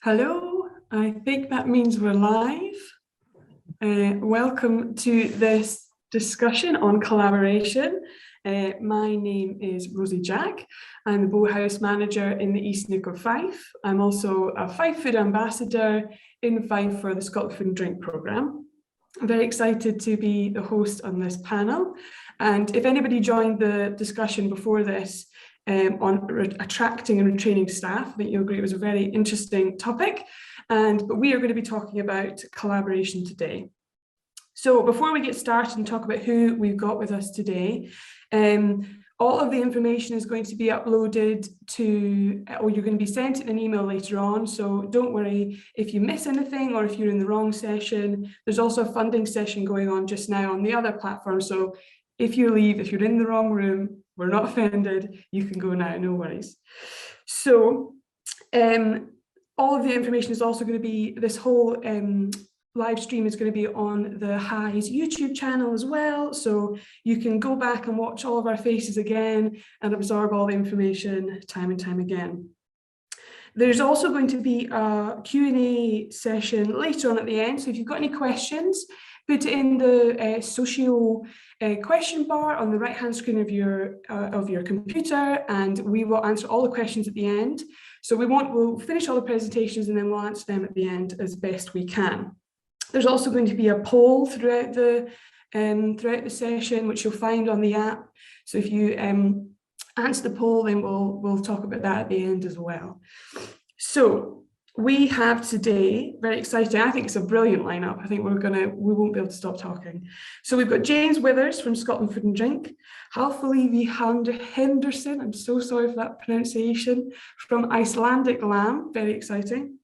Hello, I think that means we're live. Welcome to this discussion on collaboration. My name is Rosie Jack. I'm the Boathouse Manager in the East Neuk of Fife. I'm also a Fife Food Ambassador in Fife for the Scotland Food and Drink Programme. I'm very excited to be the host on this panel. And if anybody joined the discussion before this, on attracting and retraining staff, I think you'll agree it was a very interesting topic. But we are going to be talking about collaboration today. So before we get started and talk about who we've got with us today, all of the information is going to be uploaded to, or you're going to be sent in an email later on. So don't worry if you miss anything or if you're in the wrong session. There's also a funding session going on just now on the other platform. So if you leave, if you're in the wrong room, we're not offended, you can go now, no worries. So all of the information is also going to be, this whole live stream is going to be on the Highs YouTube channel as well. So you can go back and watch all of our faces again and absorb all the information time and time again. There's also going to be a Q&A session later on at the end. So if you've got any questions, put it in the socio question bar on the right-hand screen of your computer, and we will answer all the questions at the end. So we'll finish all the presentations and then we'll answer them at the end as best we can. There's also going to be a poll throughout the session, which you'll find on the app. So if you answer the poll, then we'll talk about that at the end as well. So we have today, very exciting, I think it's a brilliant lineup. I think we won't be able to stop talking. So we've got James Withers from Scotland Food and Drink, Halflevi Henderson, I'm so sorry for that pronunciation, from Icelandic Lamb, very exciting,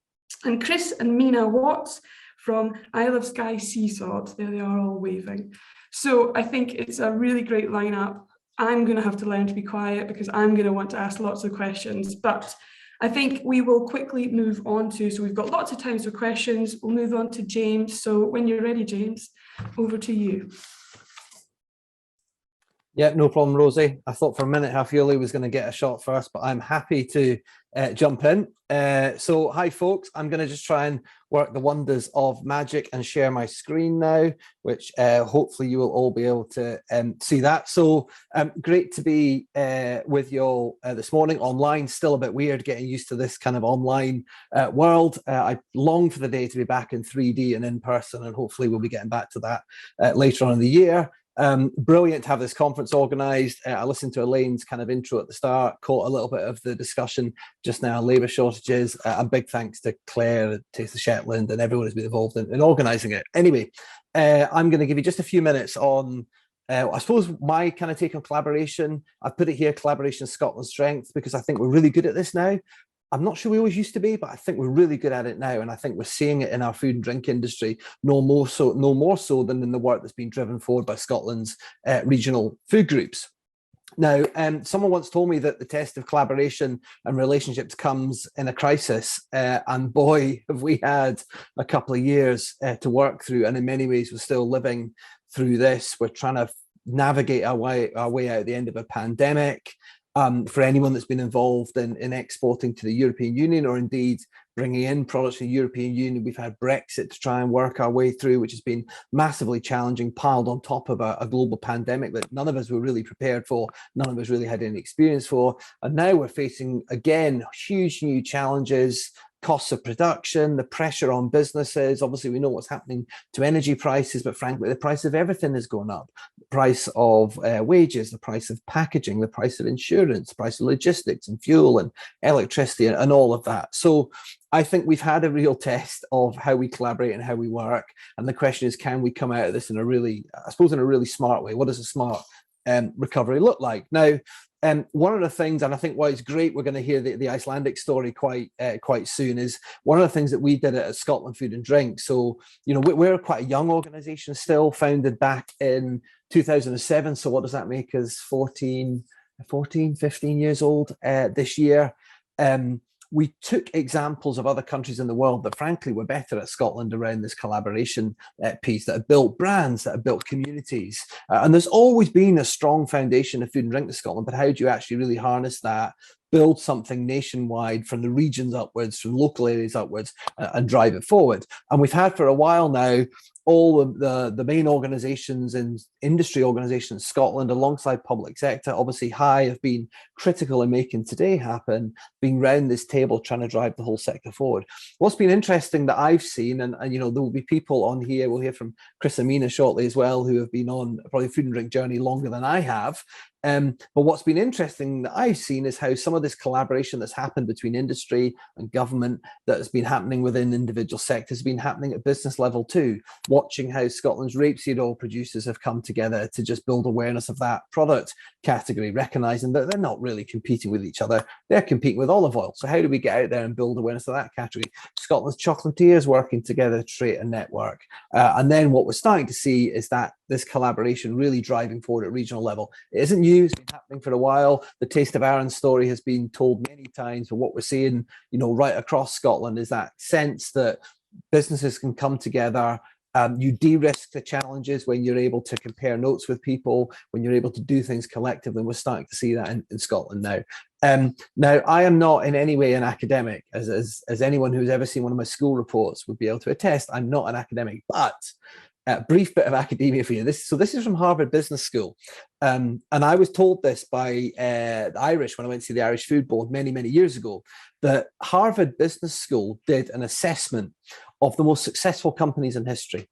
and Chris and Meena Watts from Isle of Skye Sea Salt. There they are all waving. So I think it's a really great lineup. I'm going to have to learn to be quiet because I'm going to want to ask lots of questions, but I think we will quickly move on to, so we've got lots of time for questions. We'll move on to James. So when you're ready, James, over to you. Yeah, no problem, Rosie. I thought for a minute Halflevi was going to get a shot first, but I'm happy to jump in. So hi, folks. I'm going to just try and work the wonders of magic and share my screen now, which hopefully you will all be able to see that. So great to be with you all this morning online. Still a bit weird getting used to this kind of online world. I long for the day to be back in 3D and in person, and hopefully we'll be getting back to that later on in the year. Brilliant to have this conference organised. I listened to Elaine's kind of intro at the start, caught a little bit of the discussion just now, labour shortages. And big thanks to Claire, to the Shetland, and everyone who's been involved in organising it. Anyway, I'm going to give you just a few minutes on, I suppose, my kind of take on collaboration. I've put it here, collaboration is Scotland's strength, because I think we're really good at this now. I'm not sure we always used to be, but I think we're really good at it now, and I think we're seeing it in our food and drink industry, no more so than in the work that's been driven forward by Scotland's regional food groups. Now, someone once told me that the test of collaboration and relationships comes in a crisis, and boy, have we had a couple of years to work through, and in many ways we're still living through this. We're trying to navigate our way out at the end of a pandemic. For anyone that's been involved in exporting to the European Union, or indeed bringing in products from the European Union, we've had Brexit to try and work our way through, which has been massively challenging, piled on top of a global pandemic that none of us were really prepared for, none of us really had any experience for. And now we're facing, again, huge new challenges, costs of production, the pressure on businesses. Obviously, we know what's happening to energy prices, but frankly, the price of everything has gone up. The price of wages, the price of packaging, the price of insurance, the price of logistics and fuel and electricity and all of that. So I think we've had a real test of how we collaborate and how we work. And the question is, can we come out of this in a really, I suppose, in a really smart way? What does a smart recovery look like? Now, one of the things, and I think why it's great, we're going to hear the Icelandic story quite soon, is one of the things that we did at Scotland Food and Drink. So, you know, we're quite a young organisation still, founded back in 2007. So what does that make us? 15 years old this year. We took examples of other countries in the world that frankly were better at Scotland around this collaboration piece, that have built brands, that have built communities. And there's always been a strong foundation of food and drink to Scotland, but how do you actually really harness that build something nationwide from the regions upwards, from local areas upwards, and drive it forward. And we've had for a while now all of the main organisations and industry organisations in Scotland, alongside public sector, obviously High have been critical in making today happen, being round this table trying to drive the whole sector forward. What's been interesting that I've seen, and there will be people on here, we'll hear from Chris and Meena shortly as well, who have been on probably food and drink journey longer than I have. But what's been interesting that I've seen is how some of this collaboration that's happened between industry and government, that has been happening within individual sectors, has been happening at business level too. Watching how Scotland's rapeseed oil producers have come together to just build awareness of that product category, recognising that they're not really competing with each other, they're competing with olive oil. So how do we get out there and build awareness of that category? Scotland's chocolatiers working together to create a network. And then what we're starting to see is that this collaboration really driving forward at regional level. It isn't new, it's been happening for a while. The Taste of Arran story has been told many times, but what we're seeing, right across Scotland is that sense that businesses can come together. You de-risk the challenges when you're able to compare notes with people, when you're able to do things collectively. We're starting to see that in Scotland now. Now, I am not in any way an academic, as anyone who's ever seen one of my school reports would be able to attest. I'm not an academic, but a brief bit of academia for you. This is from Harvard Business School. And I was told this by the Irish when I went to the Irish Food Board many, many years ago, that Harvard Business School did an assessment of the most successful companies in history.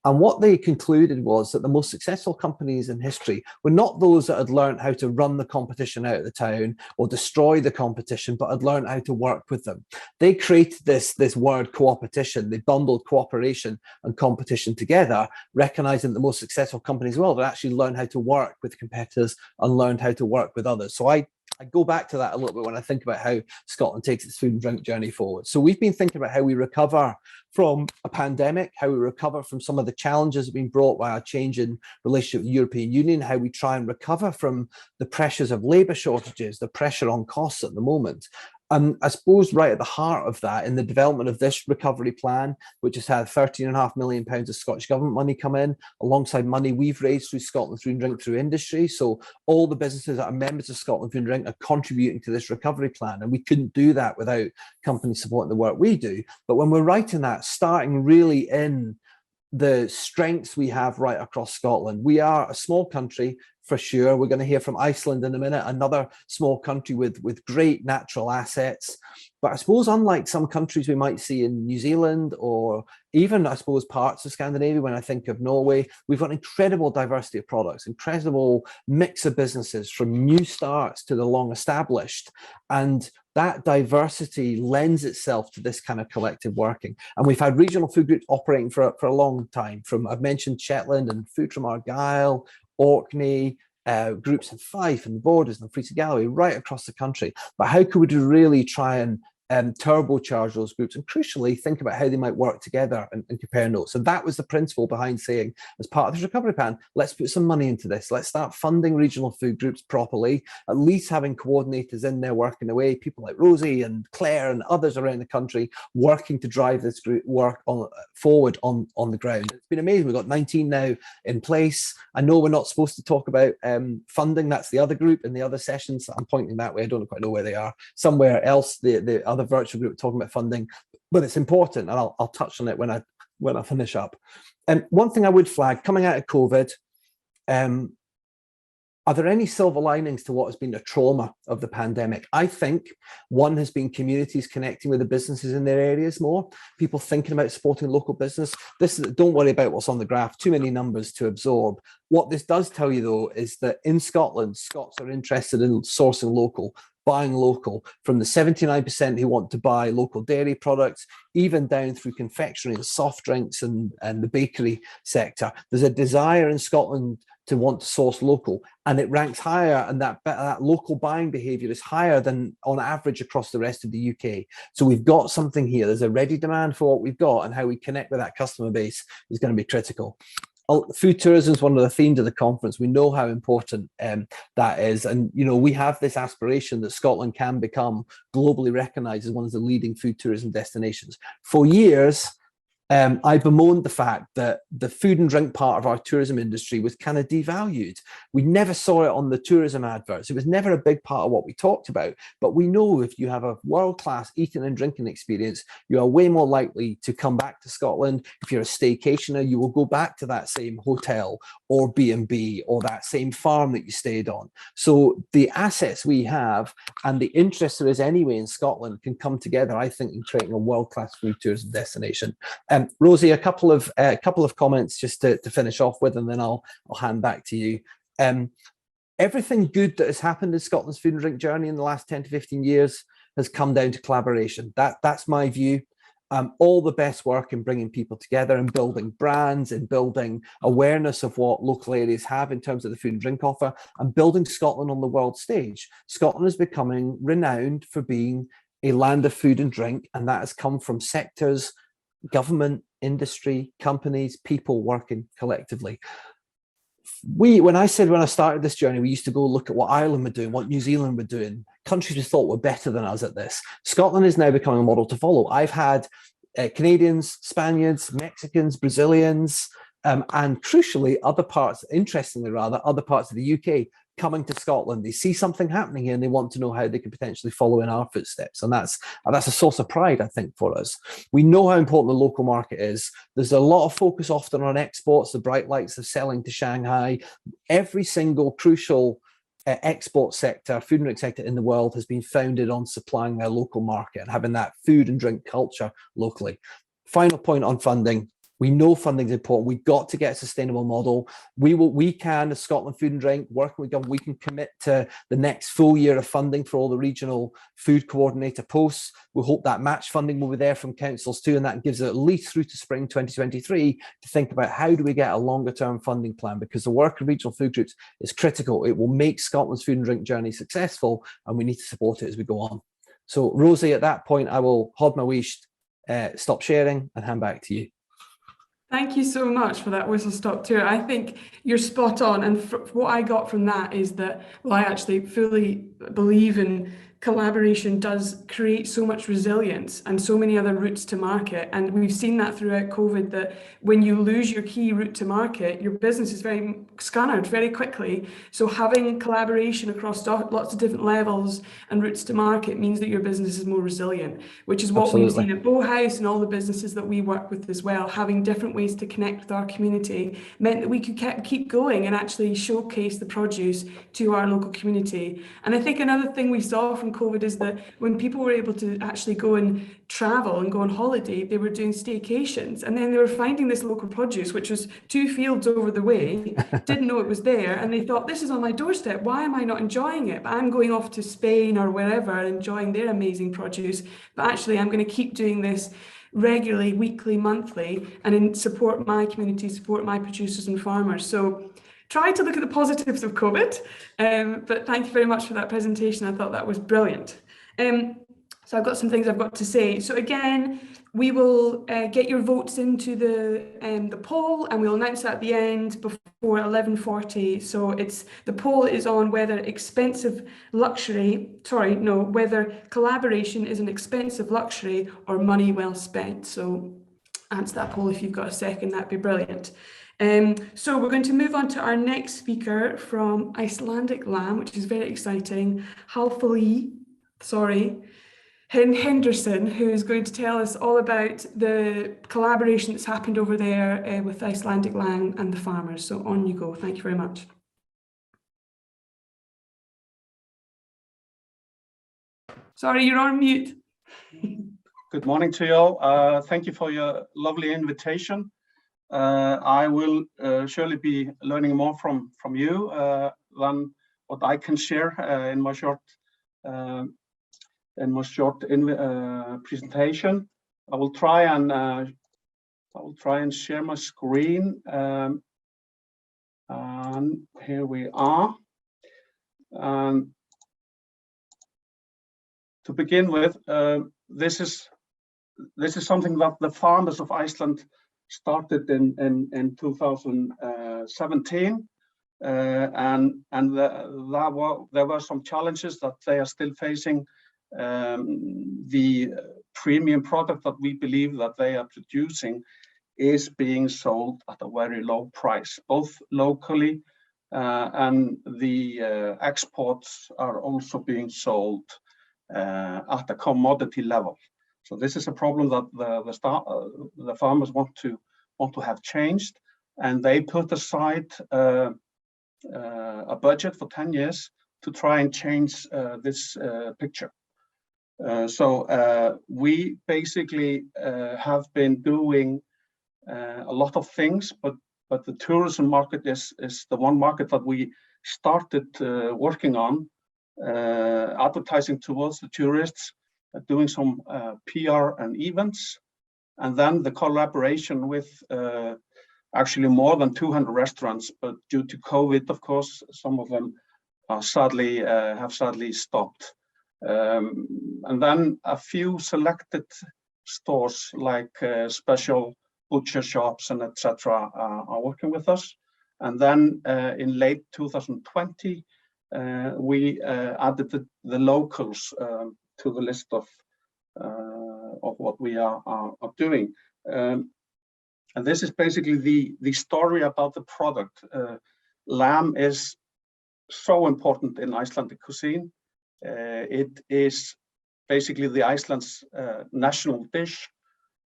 And what they concluded was that the most successful companies in history were not those that had learned how to run the competition out of the town or destroy the competition, but had learned how to work with them. They created this word co-opetition. They bundled cooperation and competition together, recognizing that the most successful companies in the world had actually learned how to work with competitors and learned how to work with others. So I go back to that a little bit when I think about how Scotland takes its food and drink journey forward. So we've been thinking about how we recover from a pandemic, how we recover from some of the challenges that have been brought by a change in relationship with the European Union, how we try and recover from the pressures of labour shortages, the pressure on costs at the moment. I suppose right at the heart of that, in the development of this recovery plan, which has had £13.5 million of Scottish Government money come in, alongside money we've raised through Scotland Food and Drink through industry. So all the businesses that are members of Scotland Food and Drink are contributing to this recovery plan. And we couldn't do that without companies supporting the work we do. But when we're writing that, starting really in the strengths we have right across Scotland. We are a small country, for sure. We're going to hear from Iceland in a minute, another small country with great natural assets. But I suppose unlike some countries we might see in New Zealand, or even, I suppose, parts of Scandinavia, when I think of Norway, we've got incredible diversity of products, incredible mix of businesses, from new starts to the long established. And that diversity lends itself to this kind of collective working. And we've had regional food groups operating for a long time. I've mentioned Shetland and food from Argyll, Orkney, groups in Fife and the Borders and Fleet Galloway, right across the country. But how could we really try and turbocharge those groups, and crucially think about how they might work together and compare notes? And that was the principle behind saying, as part of this recovery plan, let's put some money into this. Let's start funding regional food groups properly, at least having coordinators in there working away, people like Rosie and Claire and others around the country working to drive this group work forward on the ground. It's been amazing. We've got 19 now in place. I know we're not supposed to talk about funding. That's the other group in the other sessions. I'm pointing that way. I don't quite know where they are. Somewhere else, the other virtual group talking about funding, but it's important, and I'll touch on it when I finish up. One thing I would flag, coming out of COVID, are there any silver linings to what has been the trauma of the pandemic? I think one has been communities connecting with the businesses in their areas more, people thinking about supporting local business. Don't worry about what's on the graph, too many numbers to absorb. What this does tell you, though, is that in Scotland, Scots are interested in sourcing local, buying local, from the 79% who want to buy local dairy products, even down through confectionery and soft drinks and the bakery sector. There's a desire in Scotland to want to source local, and it ranks higher, and that local buying behaviour is higher than on average across the rest of the UK. So we've got something here. There's a ready demand for what we've got, and how we connect with that customer base is going to be critical. Food tourism is one of the themes of the conference. We know how important that is, and we have this aspiration that Scotland can become globally recognised as one of the leading food tourism destinations. For years, I bemoaned the fact that the food and drink part of our tourism industry was kind of devalued. We never saw it on the tourism adverts. It was never a big part of what we talked about. But we know if you have a world-class eating and drinking experience, you are way more likely to come back to Scotland. If you're a staycationer, you will go back to that same hotel or B&B or that same farm that you stayed on. So the assets we have and the interest there is anyway in Scotland can come together, I think, in creating a world-class food tourism destination. Rosie, a couple of comments just to finish off with, and then I'll hand back to you. Everything good that has happened in Scotland's food and drink journey in the last 10 to 15 years has come down to collaboration. That's my view. All the best work in bringing people together and building brands and building awareness of what local areas have in terms of the food and drink offer and building Scotland on the world stage. Scotland is becoming renowned for being a land of food and drink, and that has come from sectors, government, industry, companies, people working collectively. When I started this journey, we used to go look at what Ireland were doing, what New Zealand were doing, countries we thought were better than us at this. Scotland is now becoming a model to follow. I've had Canadians, Spaniards, Mexicans, Brazilians, and crucially, other parts of the UK coming to Scotland. They see something happening here and they want to know how they could potentially follow in our footsteps. And that's a source of pride, I think, for us. We know how important the local market is. There's a lot of focus often on exports, the bright lights of selling to Shanghai. Every single crucial export sector, food and drink sector in the world has been founded on supplying their local market and having that food and drink culture locally. Final point on funding. We know funding is important. We've got to get a sustainable model. We can, as Scotland Food and Drink, working with government, we can commit to the next full year of funding for all the regional food coordinator posts. We hope that match funding will be there from councils too, and that gives it at least through to spring 2023 to think about how do we get a longer term funding plan, because the work of regional food groups is critical. It will make Scotland's food and drink journey successful, and we need to support it as we go on. So Rosie, at that point, I will hold my wish, stop sharing and hand back to you. Thank you so much for that whistle-stop tour. I think you're spot on. And what I got from that is that, well, I actually fully believe in collaboration does create so much resilience and so many other routes to market. And we've seen that throughout COVID, that when you lose your key route to market, your business is very scattered very quickly. So having collaboration across lots of different levels and routes to market means that your business is more resilient, which is what Absolutely. We've seen at Bow House and all the businesses that we work with as well. Having different ways to connect with our community meant that we could keep going and actually showcase the produce to our local community. And I think another thing we saw from COVID is that when people were able to actually go and travel and go on holiday, they were doing staycations, and then they were finding this local produce, which was 2 fields over the way, didn't know it was there, and they thought, this is on my doorstep, why am I not enjoying it? But I'm going off to Spain or wherever and enjoying their amazing produce, but actually I'm going to keep doing this regularly, weekly, monthly, and support my community, support my producers and farmers. So try to look at the positives of COVID, but thank you very much for that presentation. I thought that was brilliant. So I've got some things I've got to say. So again, we will get your votes into the poll, and we'll announce that at the end before 11:40. So the poll is on whether whether collaboration is an expensive luxury or money well spent. So answer that poll if you've got a second, that'd be brilliant. So we're going to move on to our next speaker from Icelandic Lamb, which is very exciting, Henderson, who is going to tell us all about the collaboration that's happened over there with Icelandic Lamb and the farmers. So on you go. Thank you very much. Sorry, you're on mute. Good morning to you all. Thank you for your lovely invitation. I will surely be learning more from you than what I can share in my short presentation. I will try and share my screen. And here we are. To begin with, this is something that the farmers of Iceland started in 2017, and there were some challenges that they are still facing. The premium product that we believe that they are producing is being sold at a very low price, both locally and the exports are also being sold at a commodity level. So this is a problem that the farmers want to have changed, and they put aside a budget for 10 years to try and change this picture. So we basically have been doing a lot of things, but the tourism market is the one market that we started working on, advertising towards the tourists, doing some PR and events, and then the collaboration with actually more than 200 restaurants, but due to COVID, of course, some of them have sadly stopped. And then a few selected stores like special butcher shops and etc. are working with us. And then in late 2020, we added the locals to the list of what we are doing. And this is basically the story about the product. Lamb is so important in Icelandic cuisine. It is basically the Iceland's national dish,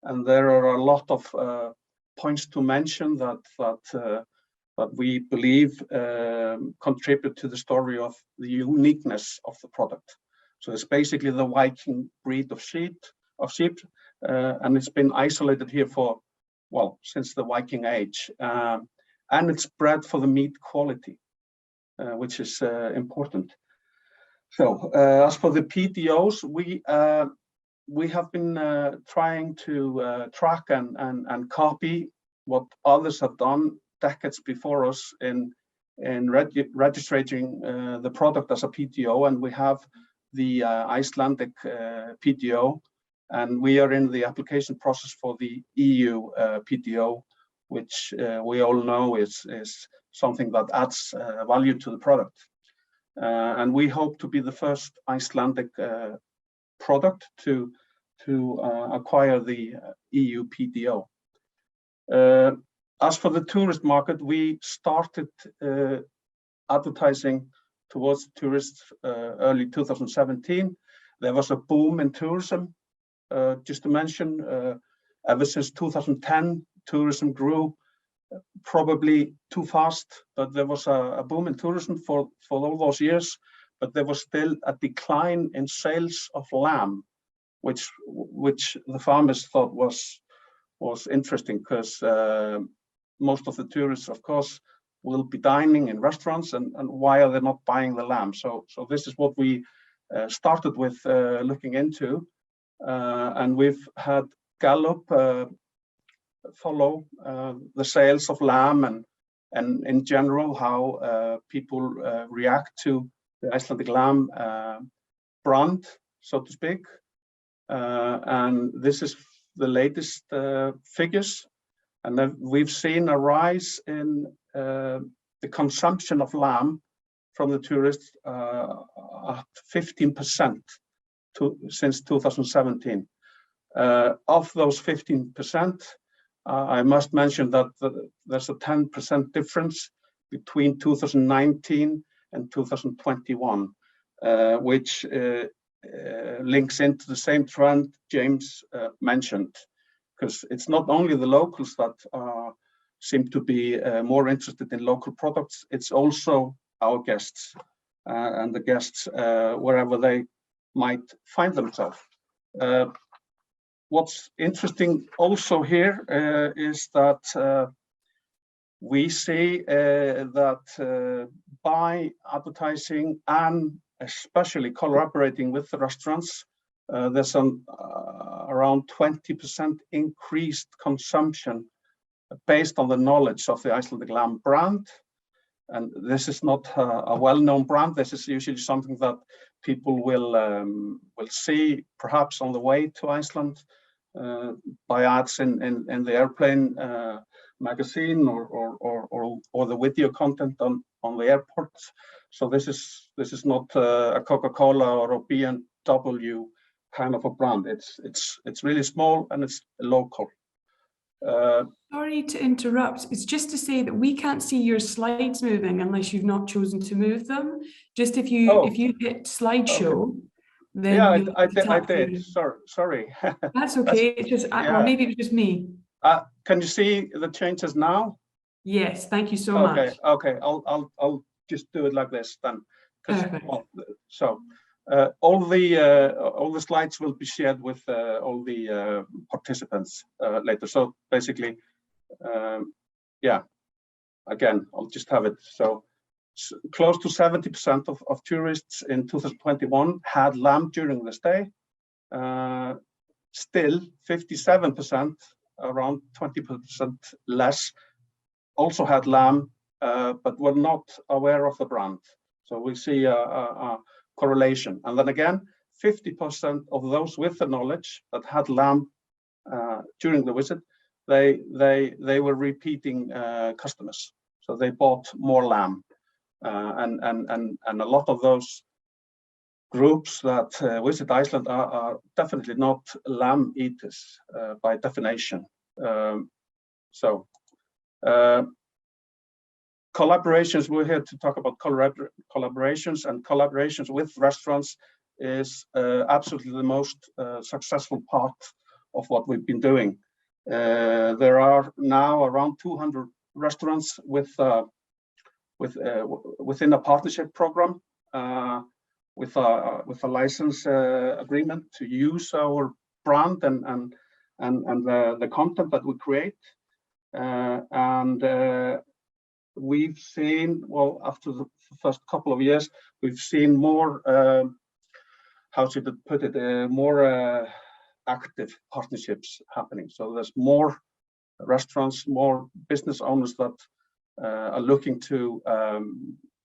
and there are a lot of points to mention that we believe contribute to the story of the uniqueness of the product. So it's basically the Viking breed of sheep, and it's been isolated here for, well, since the Viking age, and it's bred for the meat quality, which is important. So as for the PDOs, we have been trying to track and copy what others have done decades before us in registering the product as a PDO, and we have the Icelandic PDO, and we are in the application process for the EU PDO, which we all know is something that adds value to the product. And we hope to be the first Icelandic product to acquire the EU PDO. As for the tourist market, we started advertising towards tourists early 2017. There was a boom in tourism. Just to mention, ever since 2010, tourism grew probably too fast, but there was a boom in tourism for all those years, but there was still a decline in sales of lamb, which the farmers thought was interesting, because most of the tourists, of course, will be dining in restaurants, and why are they not buying the lamb? So this is what we started with looking into, and we've had Gallup follow the sales of lamb and in general how people react to the Icelandic lamb brand, so to speak. And this is the latest figures, and then we've seen a rise in the consumption of lamb from the tourists at 15% since 2017. Of those 15%, I must mention that there's a 10% difference between 2019 and 2021, which links into the same trend James mentioned, because it's not only the locals that seem to be more interested in local products, it's also our guests and the guests wherever they might find themselves. What's interesting also here is that we see that by advertising and especially collaborating with the restaurants, there's around 20% increased consumption based on the knowledge of the Icelandic lamb brand. And this is not a well-known brand. This is usually something that people will see perhaps on the way to Iceland by ads in the airplane magazine or the video content on the airports. So this is not a Coca-Cola or a BMW kind of a brand. It's really small and it's local. Sorry to interrupt. It's just to say that we can't see your slides moving unless you've not chosen to move them. Just if you hit slideshow, then yeah, you'll I tap did. through. Sorry. That's okay. It's just, or maybe it was just me. Can you see the changes now? Yes, thank you so much. Okay. I'll just do it like this then. Perfect. Well, so all the slides will be shared with all the participants later. So basically, yeah. Again, I'll just have it. So close to 70% of tourists in 2021 had lamb during the stay. Still, 57%, around 20% less, also had lamb, but were not aware of the brand. So we see a correlation. And then again, 50% of those with the knowledge that had lamb during the visit, they were repeating customers. So they bought more lamb, and a lot of those groups that visit Iceland are definitely not lamb eaters by definition. Collaborations, we're here to talk about collaborations, and collaborations with restaurants is absolutely the most successful part of what we've been doing. There are now around 200 restaurants within a partnership program with a license agreement to use our brand and the content that we create. We've seen, well, after the first couple of years, we've seen more, how should I put it, more active partnerships happening. So there's more restaurants, more business owners that are looking to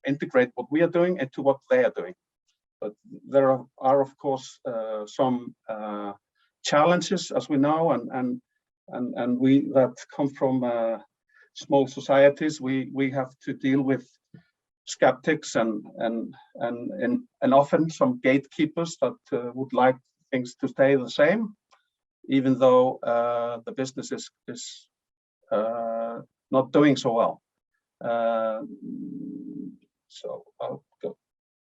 integrate what we are doing into what they are doing. But there are of course, some challenges, as we know, and we that come from small societies. We have to deal with skeptics and often some gatekeepers that would like things to stay the same, even though the business is not doing so well. So I'll go.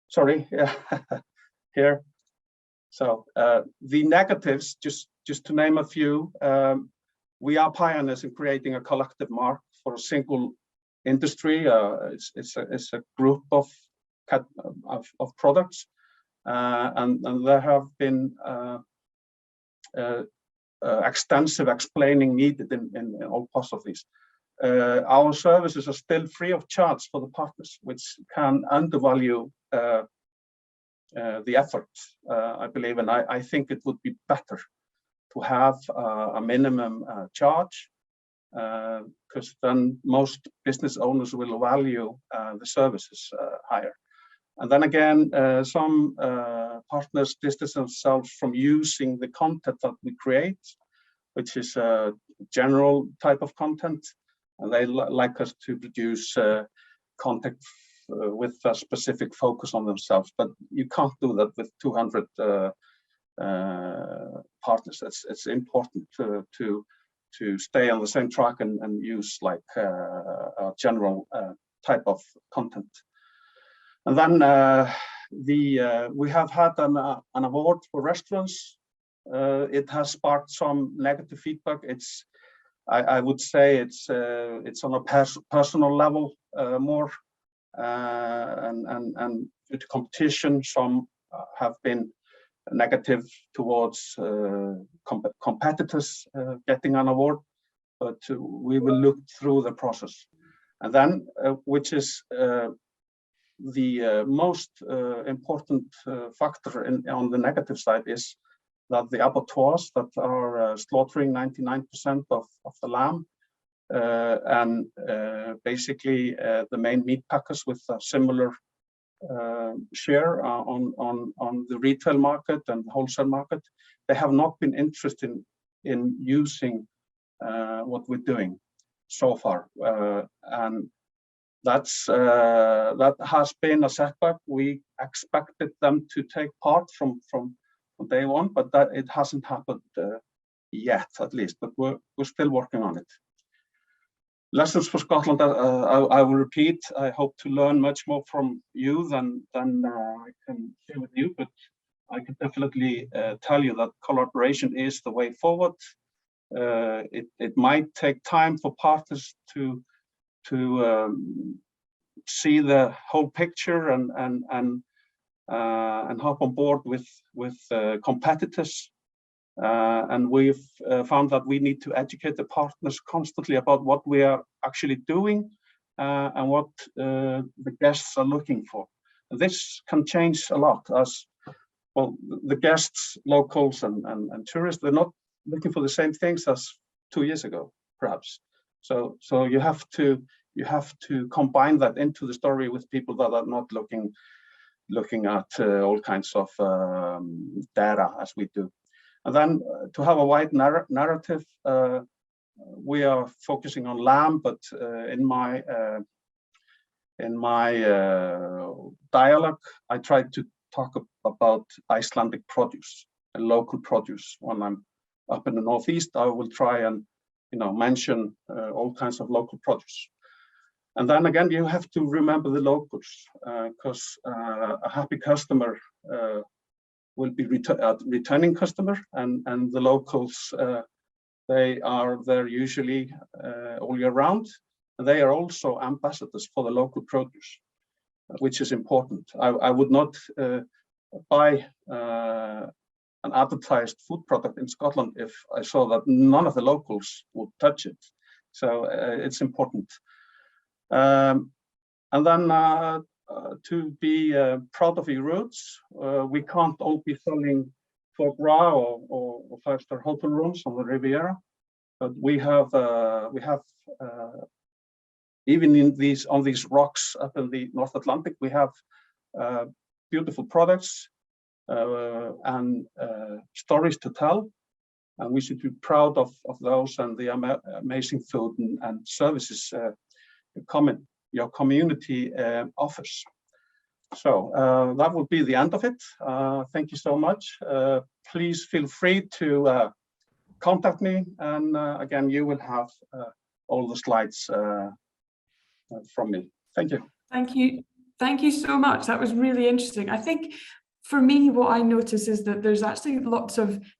Sorry, yeah, here. So the negatives, just to name a few, we are pioneers in creating a collective mark for a single industry. It's a group of products, and there have been extensive explaining needed in all parts of these. Our services are still free of charge for the partners, which can undervalue the effort, I believe, and I think it would be better to have a minimum charge, because then most business owners will value the services higher. And then again, some partners distance themselves from using the content that we create, which is a general type of content, and they like us to produce content with a specific focus on themselves. But you can't do that with 200 partners. It's important to stay on the same track and use like a general type of content. And then we have had an award for restaurants. It has sparked some negative feedback. I would say it's on a personal level more, and due to competition, some have been negative towards competitors getting an award, but we will look through the process. And then, which is the most important factor on the negative side, is that the abattoirs that are slaughtering 99% of the lamb, and basically the main meat packers with a similar share on the retail market and wholesale market, they have not been interested in using what we're doing so far, and that has been a setback. We expected them to take part from on day one, but that it hasn't happened yet, at least. But we're still working on it. Lessons for Scotland. I will repeat. I hope to learn much more from you than I can share with you. But I can definitely tell you that collaboration is the way forward. It might take time for partners to see the whole picture and hop on board with competitors. And we've found that we need to educate the partners constantly about what we are actually doing and what the guests are looking for. And this can change a lot, as well. The guests, locals and tourists, they're not looking for the same things as 2 years ago, perhaps. So you have to combine that into the story with people that are not looking at all kinds of data as we do. And then to have a wide narrative, we are focusing on lamb, but in my dialogue, I tried to talk about Icelandic produce and local produce. When I'm up in the northeast, I will try and mention all kinds of local produce. And then again, you have to remember the locals, because a happy customer will be a returning customer, and the locals, they are there usually all year round, and they are also ambassadors for the local produce, which is important. I would not buy an advertised food product in Scotland if I saw that none of the locals would touch it. So it's important. And then to be proud of your roots, we can't all be selling foie gras or five-star hotel rooms on the Riviera, but we have even on these rocks up in the North Atlantic, we have beautiful products and stories to tell, and we should be proud of those and the amazing food and services your community offers. So that will be the end of it. Thank you so much. Please feel free to contact me, and again, you will have all the slides from me. Thank you. Thank you so much. That was really interesting. I think for me, what I notice is that there's actually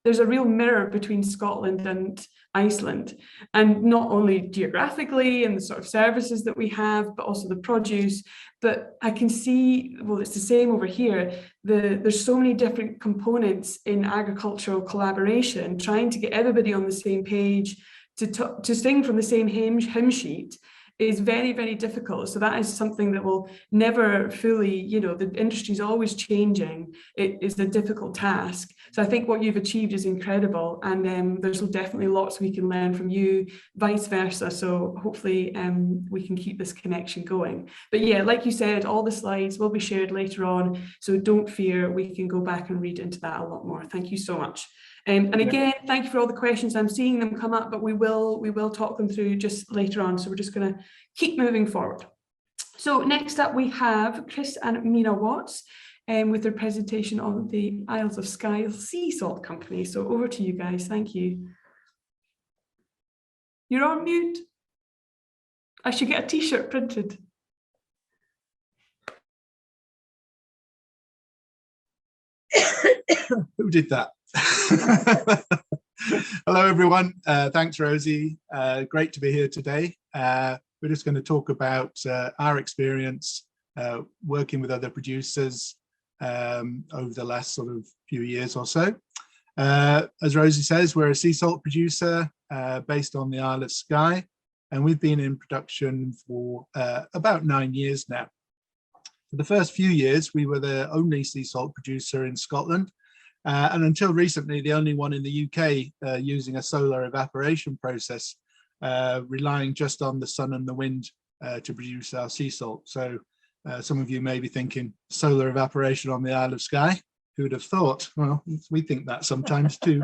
there's a real mirror between Scotland and Iceland, and not only geographically and the sort of services that we have, but also the produce. But I can see, well, it's the same over here. There's so many different components in agricultural collaboration, trying to get everybody on the same page to sing from the same hymn sheet is very, very difficult. So that is something that will never fully, the industry is always changing. It is a difficult task. So I think what you've achieved is incredible. And there's definitely lots we can learn from you, vice versa. So hopefully we can keep this connection going. But yeah, like you said, all the slides will be shared later on. So don't fear, we can go back and read into that a lot more. Thank you so much. And again, thank you for all the questions. I'm seeing them come up, but we will talk them through just later on. So we're just going to keep moving forward. So next up, we have Chris and Meena Watts with their presentation on the Isles of Skye Sea Salt Company. So over to you guys. Thank you. You're on mute. I should get a t-shirt printed. Who did that? Hello everyone, thanks Rosie, great to be here today. We're just going to talk about our experience working with other producers over the last sort of few years or so. As Rosie says, we're a sea salt producer based on the Isle of Skye, and we've been in production for about 9 years now. For the first few years, we were the only sea salt producer in Scotland, and until recently, the only one in the UK using a solar evaporation process, relying just on the sun and the wind to produce our sea salt. So some of you may be thinking, solar evaporation on the Isle of Skye? Who would have thought? Well, we think that sometimes too.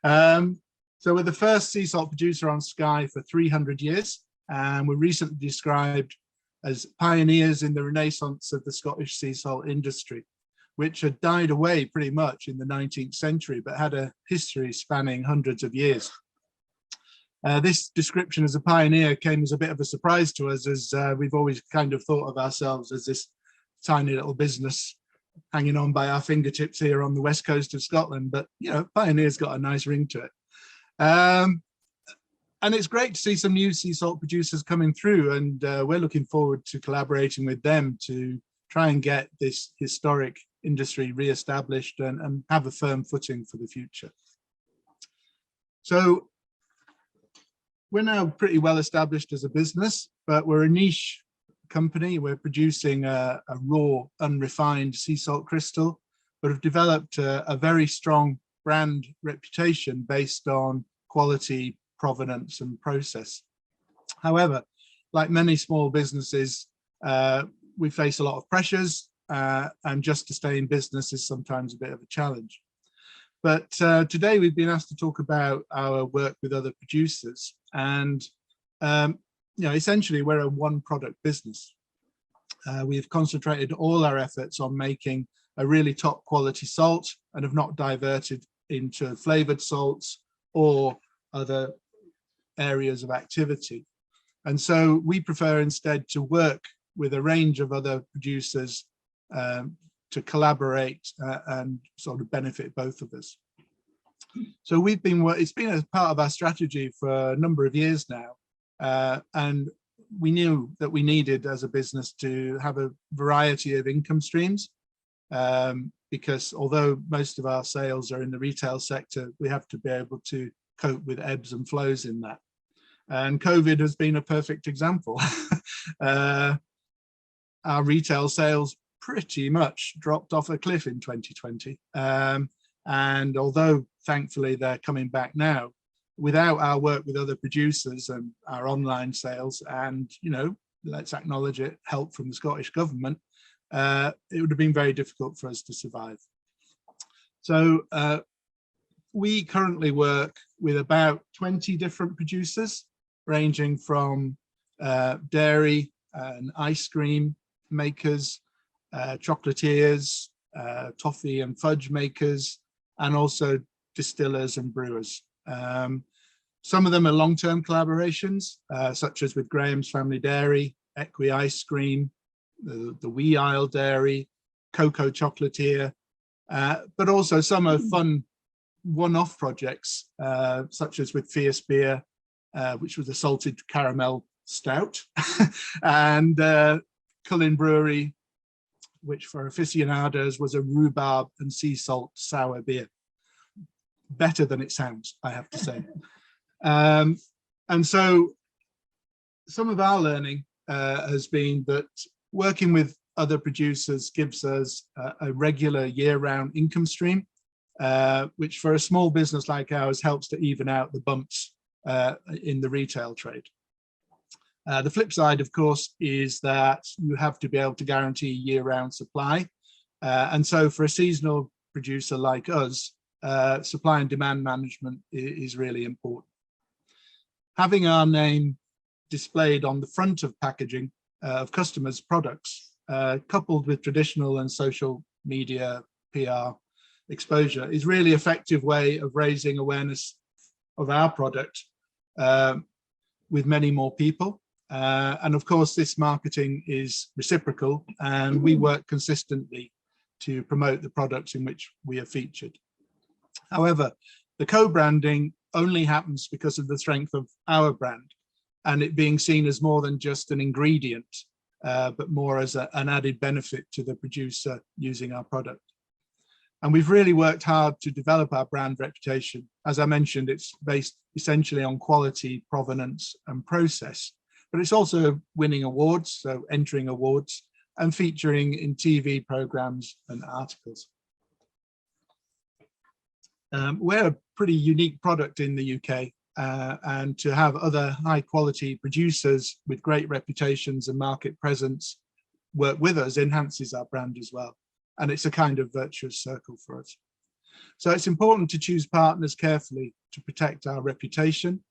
So we're the first sea salt producer on Skye for 300 years, and we're recently described as pioneers in the renaissance of the Scottish sea salt industry. which had died away pretty much in the 19th century, but had a history spanning hundreds of years. This description as a pioneer came as a bit of a surprise to us, as we've always kind of thought of ourselves as this tiny little business hanging on by our fingertips here on the west coast of Scotland. But, you know, pioneer's got a nice ring to it. And it's great to see some new sea salt producers coming through, and we're looking forward to collaborating with them to try and get this historic industry re-established and have a firm footing for the future. So we're now pretty well established as a business, but we're a niche company. We're producing a raw, unrefined sea salt crystal, but have developed a very strong brand reputation based on quality, provenance and process. However, like many small businesses, we face a lot of pressures, and just to stay in business is sometimes a bit of a challenge. But today we've been asked to talk about our work with other producers, and you know, essentially we're a one product business. We've concentrated all our efforts on making a really top quality salt and have not diverted into flavored salts or other areas of activity. And so we prefer instead to work with a range of other producers to collaborate and sort of benefit both of us. So it's been a part of our strategy for a number of years now, and we knew that we needed as a business to have a variety of income streams, because although most of our sales are in the retail sector, we have to be able to cope with ebbs and flows in that. And COVID has been a perfect example. Our retail sales pretty much dropped off a cliff in 2020. And although thankfully they're coming back now, without our work with other producers and our online sales and, you know, let's acknowledge it, help from the Scottish government, it would have been very difficult for us to survive. So we currently work with about 20 different producers, ranging from dairy and ice cream makers, chocolatiers, toffee and fudge makers, and also distillers and brewers. Some of them are long-term collaborations, such as with Graham's Family Dairy, Equi Ice Cream, the Wee Isle Dairy, Cocoa Chocolatier, but also some are fun one-off projects, such as with Fierce Beer, which was a salted caramel stout, and Cullen Brewery, which for aficionados was a rhubarb and sea salt sour beer. Better than it sounds, I have to say. And so some of our learning has been that working with other producers gives us a regular year-round income stream, which for a small business like ours helps to even out the bumps in the retail trade. The flip side, of course, is that you have to be able to guarantee year-round supply. And so for a seasonal producer like us, supply and demand management is really important. Having our name displayed on the front of packaging of customers' products, coupled with traditional and social media PR exposure, is really effective way of raising awareness of our product with many more people. And of course, this marketing is reciprocal, and we work consistently to promote the products in which we are featured. However, the co-branding only happens because of the strength of our brand and it being seen as more than just an ingredient, but more as an added benefit to the producer using our product. And we've really worked hard to develop our brand reputation. As I mentioned, it's based essentially on quality, provenance, and process, but it's also winning awards, so entering awards, and featuring in TV programs and articles. We're a pretty unique product in the UK, and to have other high quality producers with great reputations and market presence work with us enhances our brand as well. And it's a kind of virtuous circle for us. So it's important to choose partners carefully to protect our reputation,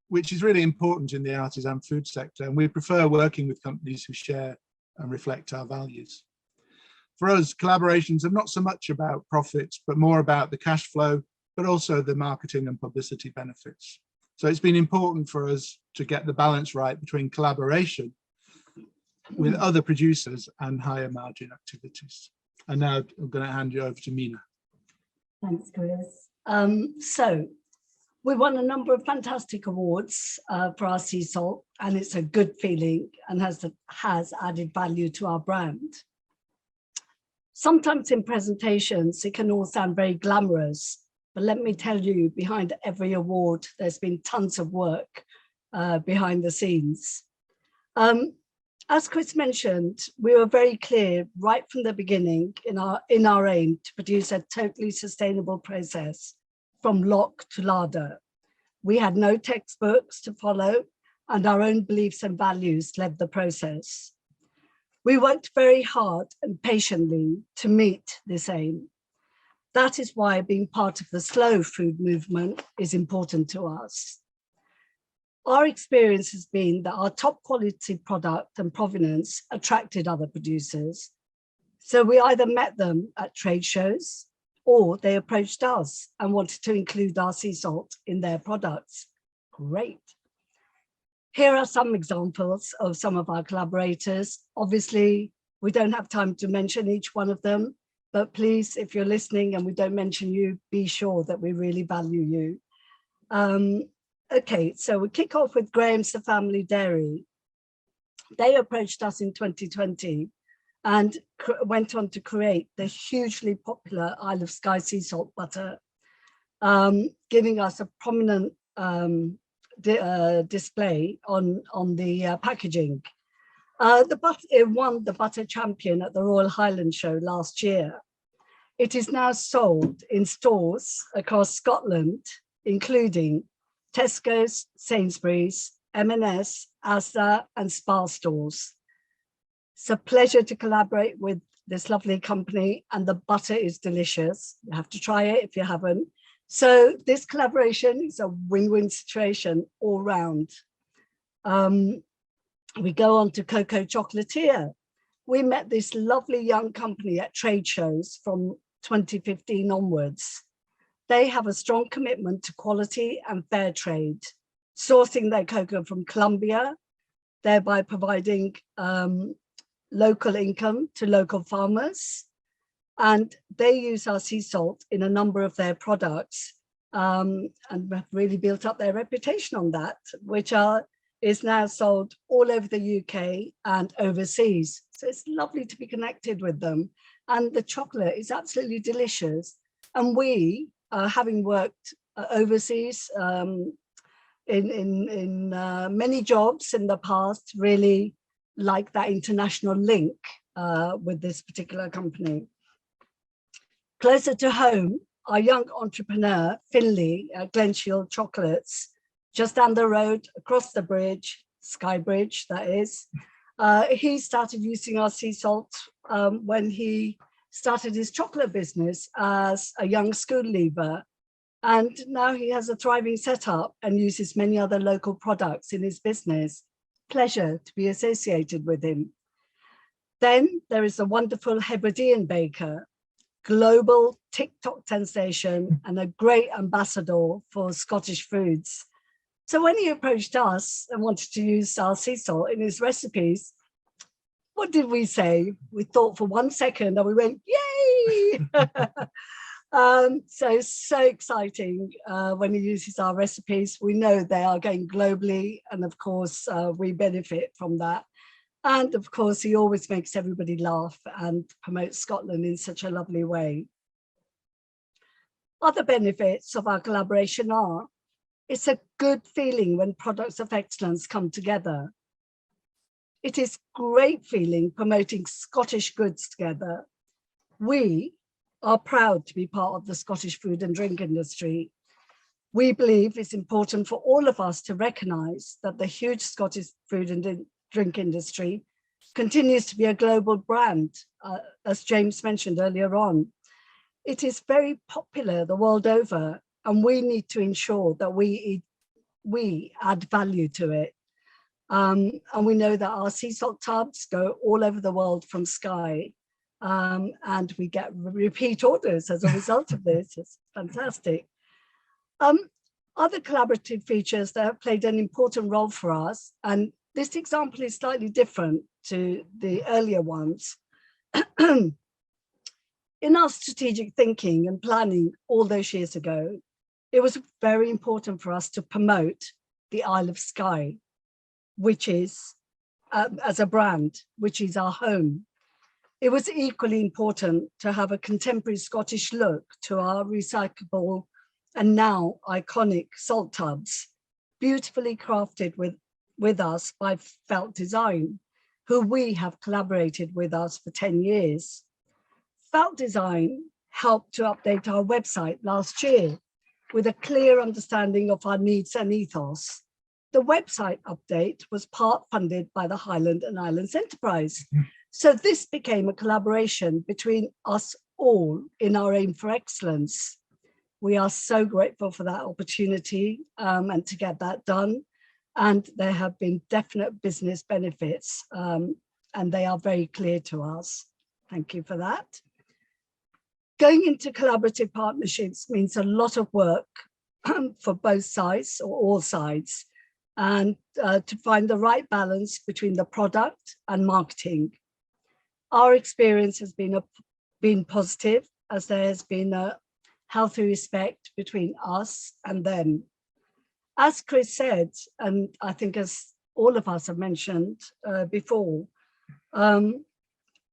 which is really important in the artisan food sector. And we prefer working with companies who share and reflect our values. for us, collaborations are not so much about profits, but more about the cash flow, but also the marketing and publicity benefits. So it's been important for us to get the balance right between collaboration with other producers and higher margin activities. And now I'm going to hand you over to Meena. Thanks, Chris. So we won a number of fantastic awards for our sea salt, and it's a good feeling and has added value to our brand. Sometimes in presentations, it can all sound very glamorous, but let me tell you, behind every award, there's been tons of work behind the scenes. As Chris mentioned, we were very clear right from the beginning in our aim to produce a totally sustainable process from lock to larder. We had no textbooks to follow, and our own beliefs and values led the process. We worked very hard and patiently to meet this aim. That is why being part of the slow food movement is important to us. Our experience has been that our top quality product and provenance attracted other producers. So we either met them at trade shows or they approached us and wanted to include our sea salt in their products. Great. Here are some examples of some of our collaborators. Obviously, we don't have time to mention each one of them, but please, if you're listening and we don't mention you, be sure that we really value you. Okay, so we kick off with Graham's The Family Dairy. They approached us in 2020 and went on to create the hugely popular Isle of Skye sea salt butter, giving us a prominent display on the packaging. It won the Butter Champion at the Royal Highlands Show last year. It is now sold in stores across Scotland, including Tesco's, Sainsbury's, M&S, Asda and Spar stores. It's a pleasure to collaborate with this lovely company, and the butter is delicious. You have to try it if you haven't. So this collaboration is a win-win situation all round. We go on to Cocoa Chocolatier. We met this lovely young company at trade shows from 2015 onwards. They have a strong commitment to quality and fair trade, sourcing their cocoa from Colombia, thereby providing local income to local farmers. And they use our sea salt in a number of their products and have really built up their reputation on that, which is now sold all over the UK and overseas. So it's lovely to be connected with them. And the chocolate is absolutely delicious. And we, having worked overseas in many jobs in the past, really like that international link with this particular company. Closer to home, our young entrepreneur, Finley, at Glenshield Chocolates, just down the road, across the bridge, Skye Bridge, that is. He started using our sea salt when he started his chocolate business as a young school leaver. And now he has a thriving setup and uses many other local products in his business. Pleasure to be associated with him. Then there is a wonderful Hebridean baker, global TikTok sensation and a great ambassador for Scottish foods. So when he approached us and wanted to use our sea salt in his recipes, what did we say? We thought for 1 second and we went, yay! So exciting when he uses our recipes. We know they are going globally, and of course we benefit from that. And of course he always makes everybody laugh and promotes Scotland in such a lovely way. Other benefits of our collaboration are, it's a good feeling when products of excellence come together. It is great feeling promoting Scottish goods together. We are proud to be part of the Scottish food and drink industry. We believe it's important for all of us to recognise that the huge Scottish food and drink industry continues to be a global brand, as James mentioned earlier on. It is very popular the world over, and we need to ensure that we add value to it. And we know that our sea salt tubs go all over the world from Skye. and we get repeat orders as a result of this. It's fantastic. Other collaborative features that have played an important role for us, and this example is slightly different to the earlier ones. In our strategic thinking and planning all those years ago, it was very important for us to promote the Isle of Skye, which is, as a brand, which is our home. It was equally important to have a contemporary Scottish look to our recyclable and now iconic salt tubs, beautifully crafted with us by Felt Design, who we have collaborated with us for 10 years. Felt Design helped to update our website last year with a clear understanding of our needs and ethos. The website update was part funded by the Highlands and Islands Enterprise. So this became a collaboration between us all in our aim for excellence. We are so grateful for that opportunity and to get that done. And there have been definite business benefits and they are very clear to us. Thank you for that. Going into collaborative partnerships means a lot of work for both sides or all sides, and to find the right balance between the product and marketing. Our experience has been positive, as there has been a healthy respect between us and them. As Chris said, and I think as all of us have mentioned before,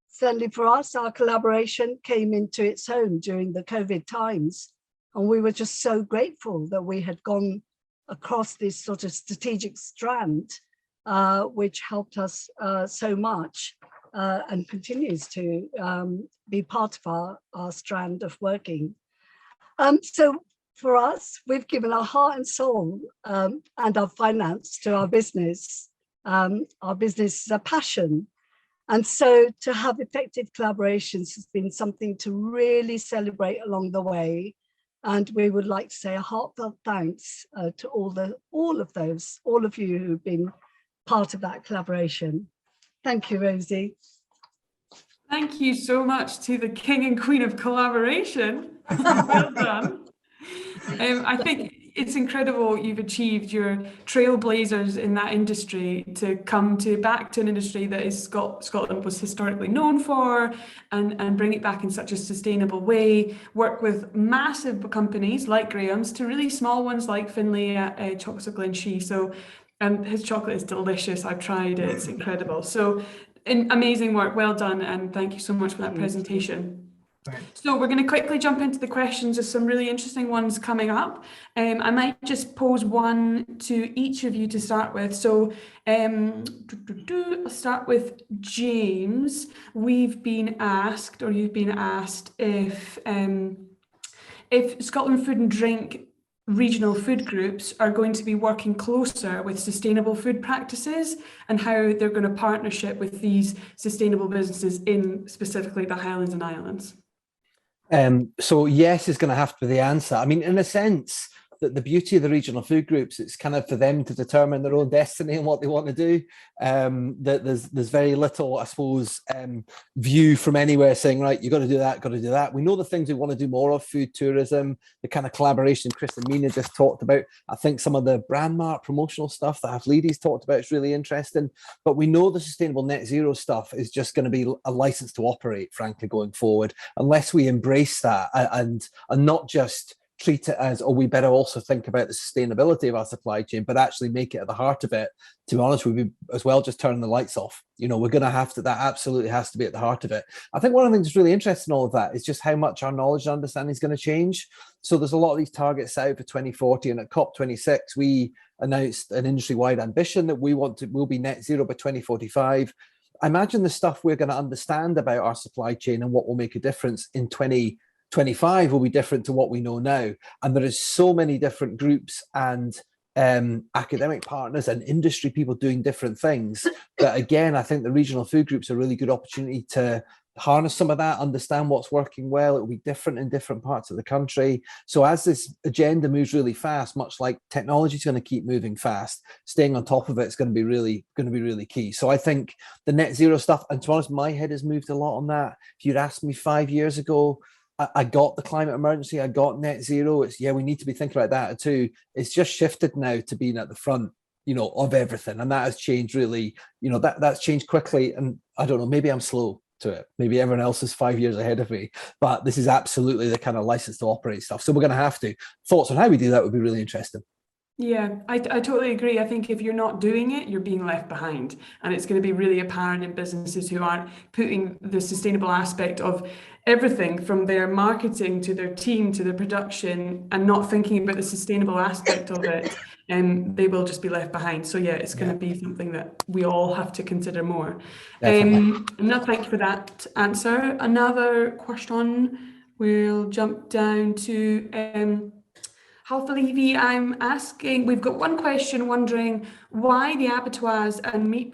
certainly for us, our collaboration came into its own during the COVID times. And we were just so grateful that we had gone across this sort of strategic strand, which helped us so much and continues to be part of our strand of working. So for us, we've given our heart and soul and our finance to our business. Our business is a passion. And so to have effective collaborations has been something to really celebrate along the way. And we would like to say a heartfelt thanks to all of you who've been part of that collaboration. Thank you, Rosie. Thank you so much to the King and Queen of Collaboration. Well done. I think it's incredible you've achieved your trailblazers in that industry to come back to an industry that is Scotland was historically known for, and bring it back in such a sustainable way, work with massive companies like Graham's to really small ones like Finley at Chocolates of Glenshield. So his chocolate is delicious. I've tried it, it's incredible. So amazing work, well done, and thank you so much for that presentation. So we're going to quickly jump into the questions. There's some really interesting ones coming up. I might just pose one to each of you to start with. So I'll start with James. We've been asked, or you've been asked, if Scotland Food and Drink regional food groups are going to be working closer with sustainable food practices and how they're going to partnership with these sustainable businesses in specifically the Highlands and Islands. So yes is going to have to be the answer. I mean, in a sense, that the beauty of the regional food groups, it's kind of for them to determine their own destiny and what they want to do. That there's very little, I suppose, view from anywhere saying, right, you got to do that, got to do that. We know the things we want to do more of: food tourism, the kind of collaboration Chris and Meena just talked about. I think some of the brand mark promotional stuff that Ladies talked about is really interesting. But we know the sustainable net zero stuff is just going to be a license to operate, frankly, going forward, unless we embrace that and not just treat it as, oh, we better also think about the sustainability of our supply chain, but actually make it at the heart of it. To be honest, we'd be as well just turning the lights off. You know, we're going to have to, that absolutely has to be at the heart of it. I think one of the things that's really interesting in all of that is just how much our knowledge and understanding is going to change. So there's a lot of these targets set out for 2040, and at COP26, we announced an industry-wide ambition that we'll be net zero by 2045. I imagine the stuff we're going to understand about our supply chain and what will make a difference in 2025 will be different to what we know now. And there is so many different groups and academic partners and industry people doing different things that, again, I think the regional food groups are a really good opportunity to harness some of that, understand what's working well. It will be different in different parts of the country. So as this agenda moves really fast, much like technology is going to keep moving fast, staying on top of it is going to be really key. So I think the net zero stuff, and to be honest, my head has moved a lot on that. If you'd asked me 5 years ago, I got the climate emergency, I got net zero. It's, yeah, we need to be thinking about that too. It's just shifted now to being at the front, you know, of everything. And that has changed really, you know, that's changed quickly. And I don't know, maybe I'm slow to it. Maybe everyone else is 5 years ahead of me, but this is absolutely the kind of license to operate stuff. So we're going to have to. Thoughts on how we do that would be really interesting. Yeah, I totally agree. I think if you're not doing it, you're being left behind. And it's going to be really apparent in businesses who aren't putting the sustainable aspect of everything from their marketing to their team to their production and not thinking about the sustainable aspect of it, and they will just be left behind. So yeah, it's going to be something that we all have to consider more. No, thank you for that answer. Another question, we'll jump down to Halfa Levy, I'm asking, we've got one question wondering why the abattoirs and meat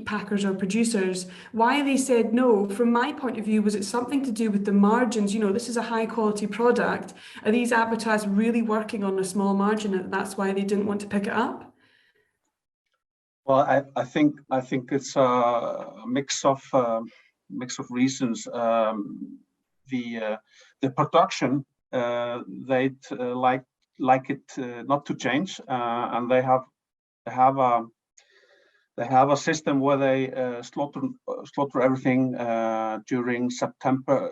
packers or producers, why they said no. From my point of view, was it something to do with the margins? You know, this is a high quality product. Are these abattoirs really working on a small margin and that's why they didn't want to pick it up? Well, I think it's a mix of reasons. The production, they'd like it not to change, and they have a system where they slaughter everything during September,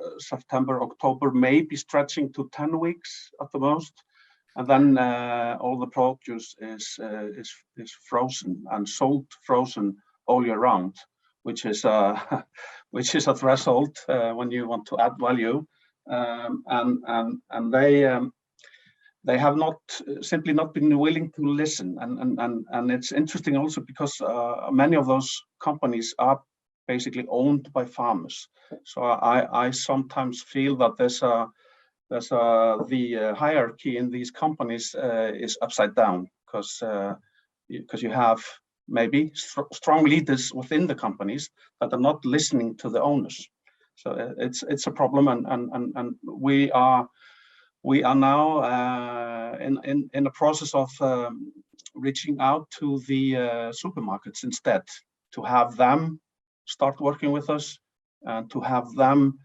October, maybe stretching to 10 weeks at the most, and then all the produce is frozen and sold frozen all year round, which is a threshold when you want to add value. And they have simply not been willing to listen, and it's interesting also because many of those companies are basically owned by farmers. So I sometimes feel that the hierarchy in these companies is upside down because you have maybe strong leaders within the companies that are not listening to the owners. So it's a problem, and we are now in the process of reaching out to the supermarkets instead, to have them start working with us and to have them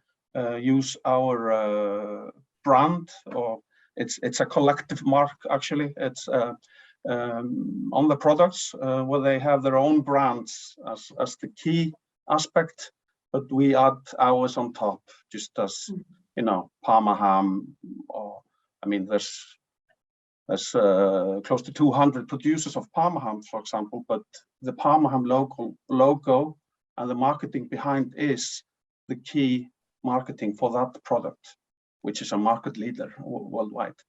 use our brand, or it's a collective mark actually. It's on the products where they have their own brands as the key aspect. But we add ours on top, just as, you know, Parma ham, or I mean, there's close to 200 producers of Parma ham, for example, but the Parma ham logo and the marketing behind is the key marketing for that product, which is a market leader worldwide.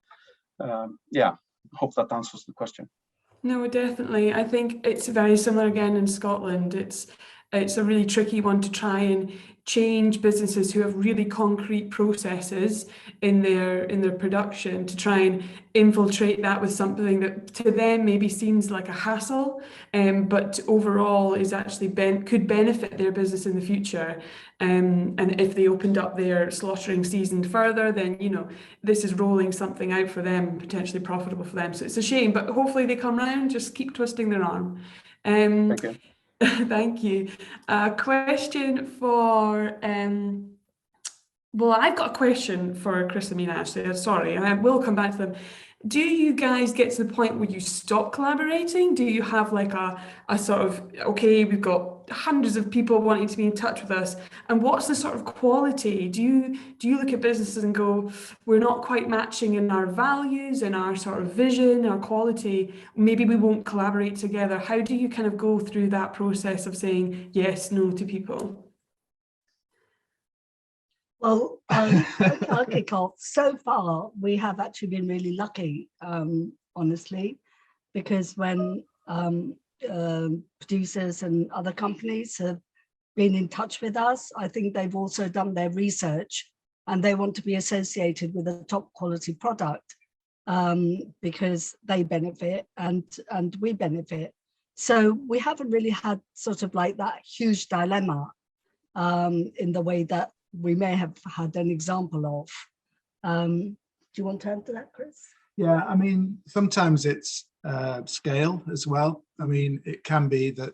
Yeah, I hope that answers the question. No, definitely. I think it's very similar again in Scotland. It's a really tricky one to try and change businesses who have really concrete processes in their production to try and infiltrate that with something that to them maybe seems like a hassle, but overall is actually could benefit their business in the future. And if they opened up their slaughtering season further, then, you know, this is rolling something out for them, potentially profitable for them. So it's a shame, but hopefully they come round, just keep twisting their arm. Thank you. Thank you. A question for, well, I've got a question for Chris and Meena, actually. Sorry, and I will come back to them. Do you guys get to the point where you stop collaborating? Do you have like a sort of, okay, we've got hundreds of people wanting to be in touch with us, and what's the sort of quality? Do you look at businesses and go, we're not quite matching in our values, in our sort of vision, our quality, maybe we won't collaborate together? How do you kind of go through that process of saying yes, no to people? Well, I'll kick off. So far, we have actually been really lucky, honestly, because when producers and other companies have been in touch with us, I think they've also done their research and they want to be associated with a top quality product because they benefit and we benefit. So we haven't really had sort of like that huge dilemma. in the way that we may have had an example of. Do you want to add to that, Chris? Yeah, I mean, sometimes it's scale as well. I mean, it can be that,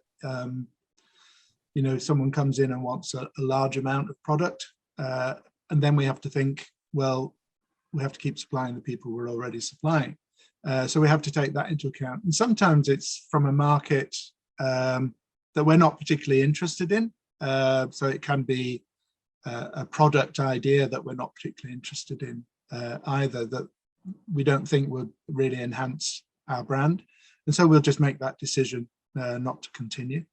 you know, someone comes in and wants a large amount of product, and then we have to think, well, we have to keep supplying the people we're already supplying. So we have to take that into account. And sometimes it's from a market that we're not particularly interested in. So it can be a product idea that we're not particularly interested in either, that we don't think would really enhance our brand. And so we'll just make that decision not to continue.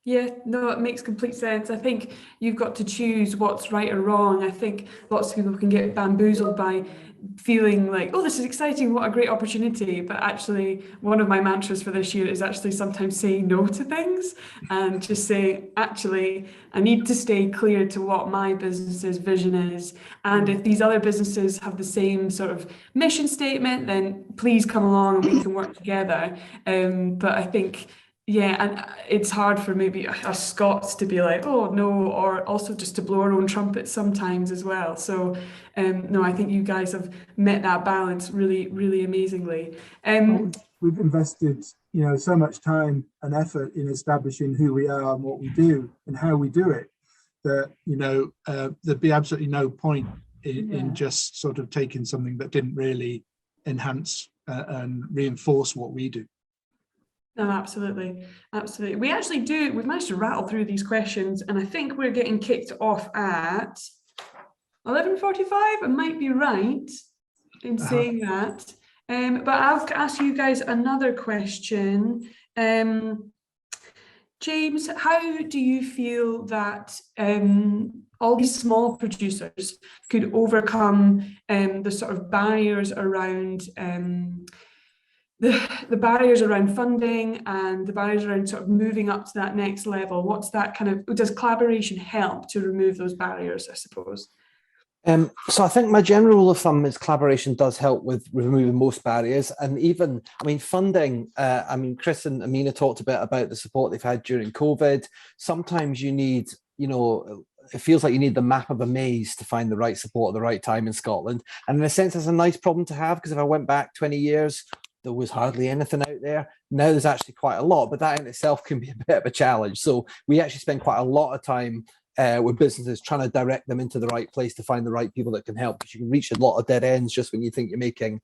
Yeah, no, it makes complete sense. I think you've got to choose what's right or wrong. I think lots of people can get bamboozled by feeling like, oh, this is exciting, what a great opportunity. But actually, one of my mantras for this year is actually sometimes saying no to things and just say, actually, I need to stay clear to what my business's vision is. And if these other businesses have the same sort of mission statement, then please come along and we can work together. But I think, yeah, and it's hard for maybe us Scots to be like, oh no, or also just to blow our own trumpets sometimes as well. So no, I think you guys have met that balance really, really amazingly. We've invested, you know, so much time and effort in establishing who we are and what we do and how we do it, that, you know, there'd be absolutely no point in just sort of taking something that didn't really enhance and reinforce what we do. No, absolutely. Absolutely. We've managed to rattle through these questions, and I think we're getting kicked off at 11:45. I might be right in saying that. But I'll ask you guys another question. James, how do you feel that all these small producers could overcome the sort of barriers around the barriers around funding and the barriers around sort of moving up to that next level? What's that kind of, does collaboration help to remove those barriers, I suppose? So I think my general rule of thumb is collaboration does help with removing most barriers. And even, I mean, funding, I mean, Chris and Meena talked a bit about the support they've had during COVID. Sometimes you need, you know, it feels like you need the map of a maze to find the right support at the right time in Scotland. And in a sense, it's a nice problem to have, because if I went back 20 years, there was hardly anything out there. Now there's actually quite a lot, but that in itself can be a bit of a challenge. So we actually spend quite a lot of time with businesses trying to direct them into the right place to find the right people that can help, because you can reach a lot of dead ends just when you think you're making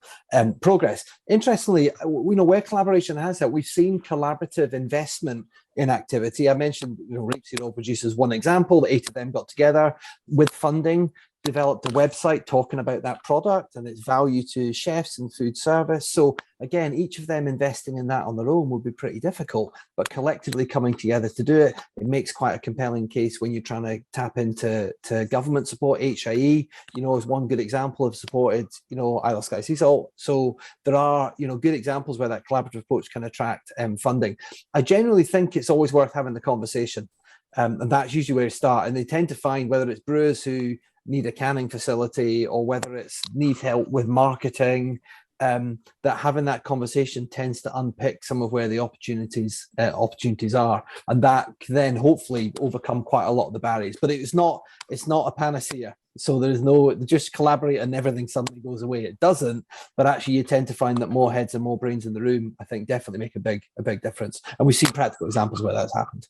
progress. Interestingly, we know where collaboration has helped. We've seen collaborative investment in activity. I mentioned, you know, rapeseed oil producers, one example. The 8 of them got together with funding, developed a website talking about that product and its value to chefs and food service. So again, each of them investing in that on their own would be pretty difficult, but collectively coming together to do it, it makes quite a compelling case when you're trying to tap into government support. HIE, you know, is one good example of supported, you know, Isle of Skye Sea Salt. So there are, you know, good examples where that collaborative approach can attract funding. I generally think it's always worth having the conversation, and that's usually where you start. And they tend to find, whether it's brewers who need a canning facility or whether it's need help with marketing, that having that conversation tends to unpick some of where the opportunities are, and that can then hopefully overcome quite a lot of the barriers. But it's not a panacea. So there's no just collaborate and everything suddenly goes away. It doesn't, but actually you tend to find that more heads and more brains in the room, I think, definitely make a big difference. And we've seen practical examples where that's happened.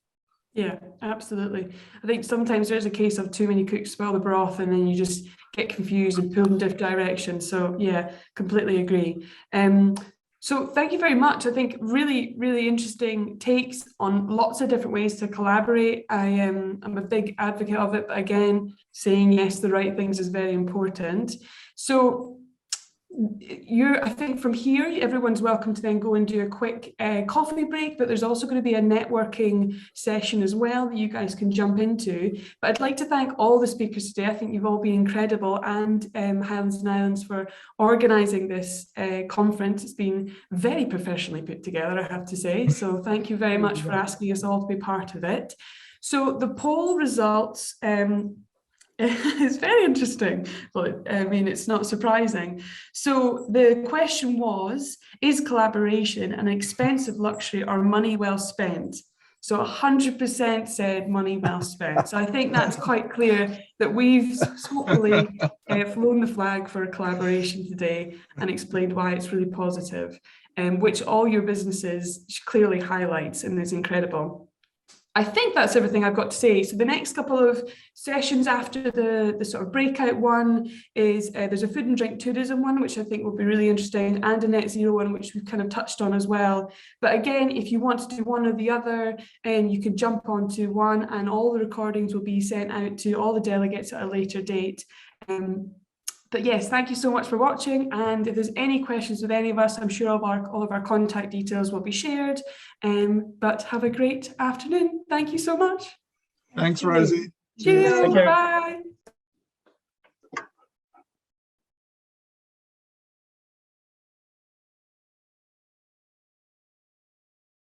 Yeah, absolutely. I think sometimes there's a case of too many cooks spoil the broth, and then you just get confused and pulled in different directions. So yeah, completely agree. So thank you very much. I think really, really interesting takes on lots of different ways to collaborate. I'm a big advocate of it, but again, saying yes to the right things is very important. So I think from here, everyone's welcome to then go and do a quick coffee break, but there's also going to be a networking session as well that you guys can jump into. But I'd like to thank all the speakers today. I think you've all been incredible, and Highlands and Islands for organising this conference. It's been very professionally put together, I have to say. So thank you very much for asking us all to be part of it. So the poll results, it's very interesting, but I mean, it's not surprising. So the question was, is collaboration an expensive luxury or money well spent? So 100% said money well spent. So I think that's quite clear that we've totally flown the flag for a collaboration today and explained why it's really positive, which all your businesses clearly highlights and is incredible. I think that's everything I've got to say. So the next couple of sessions after the sort of breakout one is there's a food and drink tourism one, which I think will be really interesting, and a net zero one, which we've kind of touched on as well. But again, if you want to do one or the other, you can jump onto one, and all the recordings will be sent out to all the delegates at a later date. But yes, thank you so much for watching. And if there's any questions with any of us, I'm sure all of our contact details will be shared. But have a great afternoon. Thank you so much. Thanks, Rosie. Cheers. Thank you. Bye.